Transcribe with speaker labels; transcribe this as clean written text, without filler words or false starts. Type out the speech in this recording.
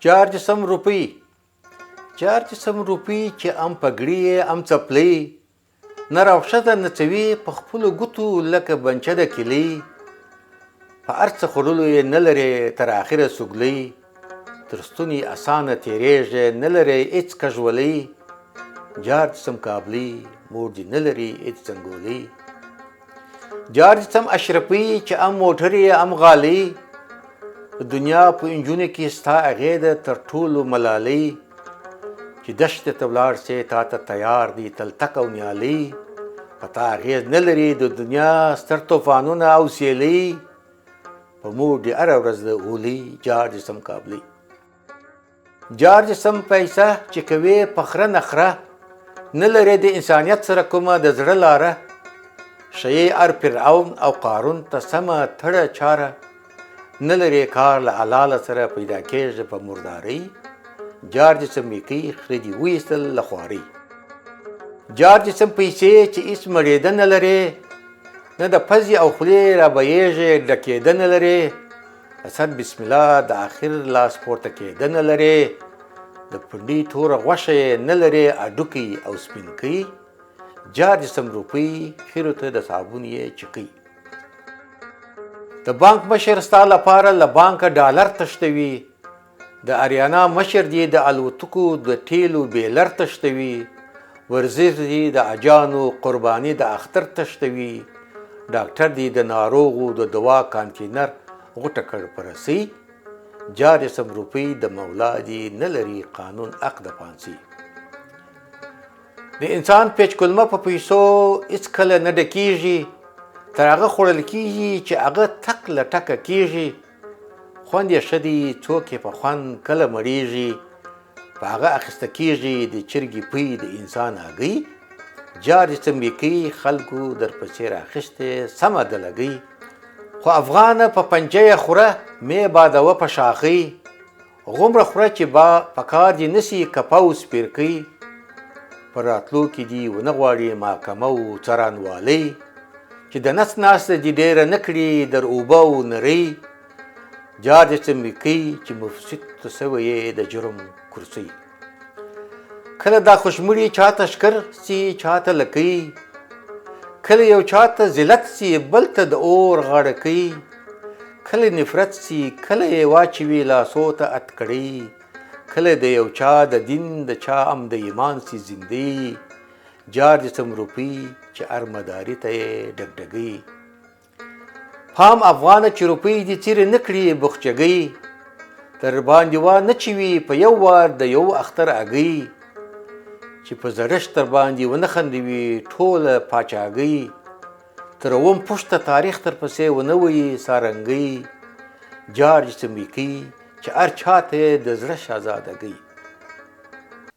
Speaker 1: چارجسم روپۍ چې ام پګړي ام څپلۍ نه راوښته نڅوي په خپلو ګوتو لکه بنچه د کیلۍ په هر څه خوړلو یې نه لرې تر اخره سوګلۍ تر ستوني اسانه تېرېږي نه لرې هېڅ کژولۍ جارجسم کابلي مور دې نه لري هېڅ څنګولۍ جارجسم اشرفۍ چې ام موټر یې ام غالۍ د دنیا په انجونو کې ستا هغې ده تر ټولو ملالۍ چې دښتې ته ولاړ سې تا ته تیار دي تلتک او نیالۍ په تا اغېز نه لري د دنیا ستر طوفانونه او سیلۍ په مور دې هره ورځ د اولۍ جارجسم کابلۍ جارجسم پیسه چې کوې پخره نخره نه لرې د انسانیت سره کومه د زړه لاره ښیې هر فرعون او قارون ته سمه تړه چاره نه لرې کار له حلاله سره پیدا کېږي په مردارۍ جارجسم نیکۍ خره دې وایستل له خوارۍ جارجسم پیسې چې هېڅ مړېده نه لرې نه د پزې او خولې رابهیږي ډکېده نه لرې اسد بسم الله د آخر لاس پورته کېده نه لرې د پنډۍ توره غوښه یې نه لرې هډوکۍ او سپینکۍ جارجسم روپۍ خیرو ته د صابون یې چکۍ د بانک مشر ستا لپاره له بانکه ډالر تښتوي د اریانا مشر دې د الوتکو د ټیلو بیلر تښتوي وزیر دې د اجانو قرباني د اختر تښتوي ډاکټر دې د ناروغو د دوا کانتینر غوټه کړ په رسۍ جارجسم روپۍ د مولا دې نه لري قانون حق د پانسي د انسان پیچ کلمه په پیسو هېڅکله نه ډکېږي تر هغه خوړل کېږي چې هغه ټک له ټکه کېږي خوند یې ښه دی څوک یې په خوند کله مړېږي په هغه اخیسته کېږي د چرګې پۍ د انسان هګۍ جارجسم نیکۍ خلکو درپسې راخیستې سمه د لګۍ خو افغانه په پنجه یې خوره مې بادوه په شاخۍ غومره خوره چې په کار دې نسي کپه او سپیرکۍ په راتلو کې دې ونه غواړي محکمه او څارنوالۍ چې د نس ناسته دې ډېره نه کړي در اوبه او نرۍ جارجسم نیکۍ چې مفسد ته سوی یې د جرم کرسۍ کله دا خوشمړي چاته ښکر سي چاته لکۍ کله یو چاته ذلت سي بل ته د اور غاړه کوي کله نفرت سي کله یې واچوي لاسو ته اتکړۍ کله د یو چا د دین د چا هم د ایمان سي زندۍ جارجسم روپۍ چې هر مداري ته یې ډګډګۍ پام افغانه چې روپۍ دې څیرې نه کړي بخچګۍ تر باندې وا نه چوي په یو وار د یو اختر هګۍ چې په زړښت تر باندې ونه خندوي ټوله پاچاګۍ تر اووم پوښته تاریخ تر پسې ونه وایي سارنګۍ جارجسم نیکۍ چې هر چاته د زړه شهزادګۍ